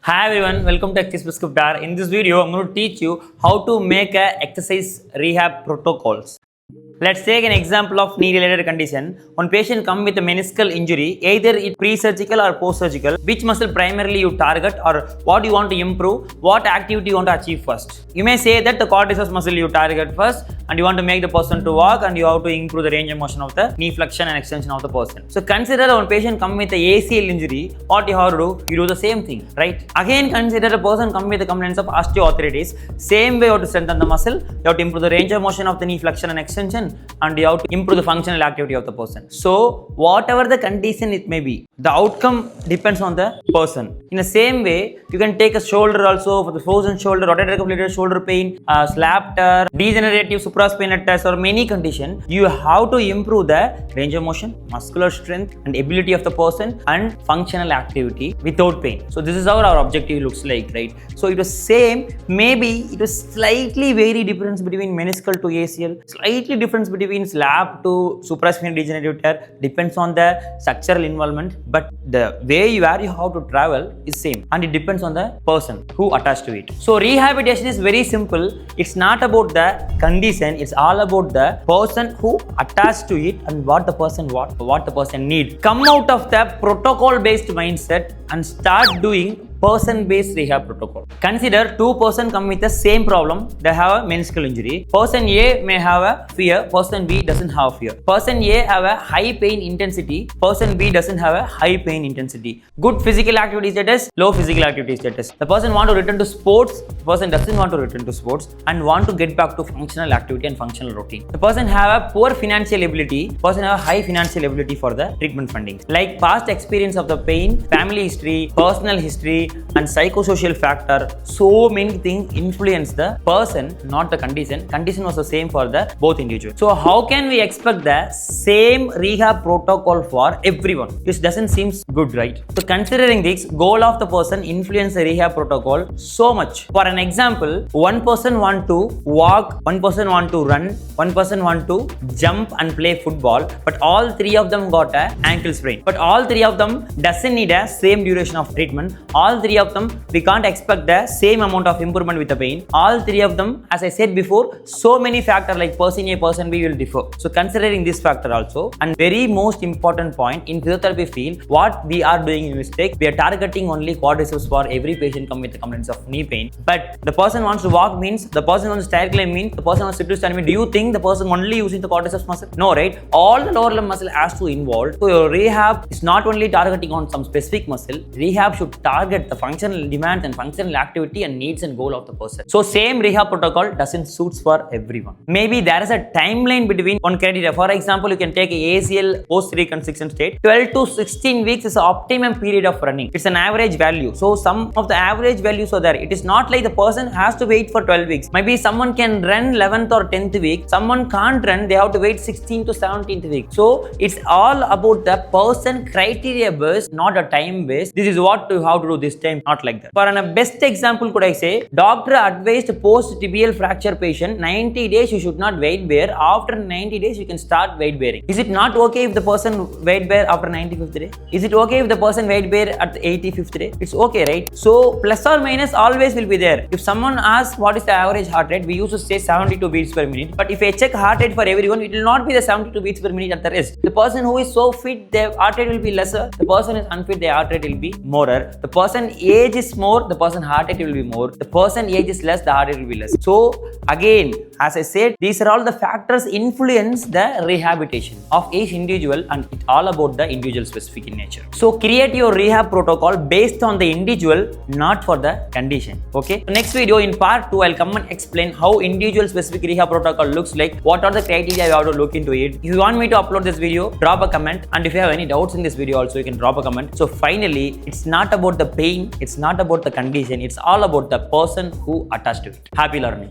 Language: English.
Hi everyone, welcome to Exercise Prescriptor. In this video, I'm going to teach you how to make a exercise rehab protocols. Let's take an example of knee-related condition. One patient come with a meniscal injury, either it pre-surgical or post-surgical. Which muscle primarily you target or what you want to improve, what activity you want to achieve first. You may say that the quadriceps muscle you target first and you want to make the person to walk and you have to improve the range of motion of the knee flexion and extension of the person. So consider one patient come with a ACL injury, what you have to do? You do the same thing, right? Again consider a person come with the complaints of osteoarthritis. Same way you have to strengthen the muscle, you have to improve the range of motion of the knee flexion and extension, and you have to improve the functional activity of the person. So whatever the condition it may be, the outcome depends on the person. In the same way, you can take a shoulder also for the frozen shoulder, rotator cuff related shoulder pain, slap tear, degenerative supraspinal tears, or many condition. You have to improve the range of motion, muscular strength and ability of the person and functional activity without pain. So this is how our objective looks like, right? So it was same, maybe it was slightly very difference between meniscal to ACL, slightly difference between slap to supraspinal degenerative tear, depends on the structural involvement, but the way you have to travel is same and it depends on the person who attached to it. So rehabilitation is very simple. It's not about the condition, it's all about the person who attached to it and what the person what the person need. Come out of the protocol based mindset and start doing person-based rehab protocol. Consider two persons come with the same problem. They have a meniscal injury. Person A may have a fear. Person B doesn't have fear. Person A have a high pain intensity. Person B doesn't have a high pain intensity. Good physical activity status, low physical activity status. The person want to return to sports. The person doesn't want to return to sports and want to get back to functional activity and functional routine. The person have a poor financial ability. Person have a high financial ability for the treatment funding. Like past experience of the pain, family history, personal history, and psychosocial factor, so many things influence the person, not the condition. Condition was the same for the both individuals. So how can we expect the same rehab protocol for everyone? This doesn't seem good, right? So considering this, goal of the person influence the rehab protocol so much. For an example, one person want to walk, one person want to run, one person want to jump and play football, but all three of them got a ankle sprain. But all three of them doesn't need a same duration of treatment. All three of them, we can't expect the same amount of improvement with the pain. All three of them, as I said before, so many factors like person A, person B will differ. So considering this factor also, and very most important point in physiotherapy field, what we are doing in mistake, we are targeting only quadriceps for every patient come with the complaints of knee pain. But the person wants to walk means, the person wants to stair climb means, the person wants to sit to stand means, do you think the person only using the quadriceps muscle? No, right? All the lower limb muscle has to involve. So your rehab is not only targeting on some specific muscle, rehab should target the functional demands and functional activity and needs and goal of the person. So same rehab protocol doesn't suits for everyone. Maybe there is a timeline between one criteria. For example, you can take a ACL post reconstruction state. 12 to 16 weeks is the optimum period of running. It's an average value. So some of the average values are there. It is not like the person has to wait for 12 weeks. Maybe someone can run 11th or 10th week. Someone can't run. They have to wait 16th to 17th week. So it's all about the person criteria based, not a time based. This is what you have to do this time, not like that. For a best example, could I say, doctor advised post tibial fracture patient 90 days you should not weight bear. After 90 days you can start weight bearing. Is it not okay if the person weight bear after 95th day? Is it okay if the person weight bear at the 85th day? It's okay, right? So plus or minus always will be there. If someone asks what is the average heart rate, we used to say 72 beats per minute. But if I check heart rate for everyone, it will not be the 72 beats per minute at the rest. The person who is so fit, their heart rate will be lesser. The person is unfit, their heart rate will be more. The person age is more, the person heart rate will be more. The person age is less, the heart rate will be less. So again, as I said, these are all the factors influence the rehabilitation of each individual, and it's all about the individual specific in nature. So create your rehab protocol based on the individual, not for the condition. Okay. So next video in part 2, I'll come and explain how individual specific rehab protocol looks like. What are the criteria you have to look into it. If you want me to upload this video, drop a comment. And if you have any doubts in this video also, you can drop a comment. So finally, it's not about the pain, it's not about the condition, it's all about the person who attached to it. Happy learning.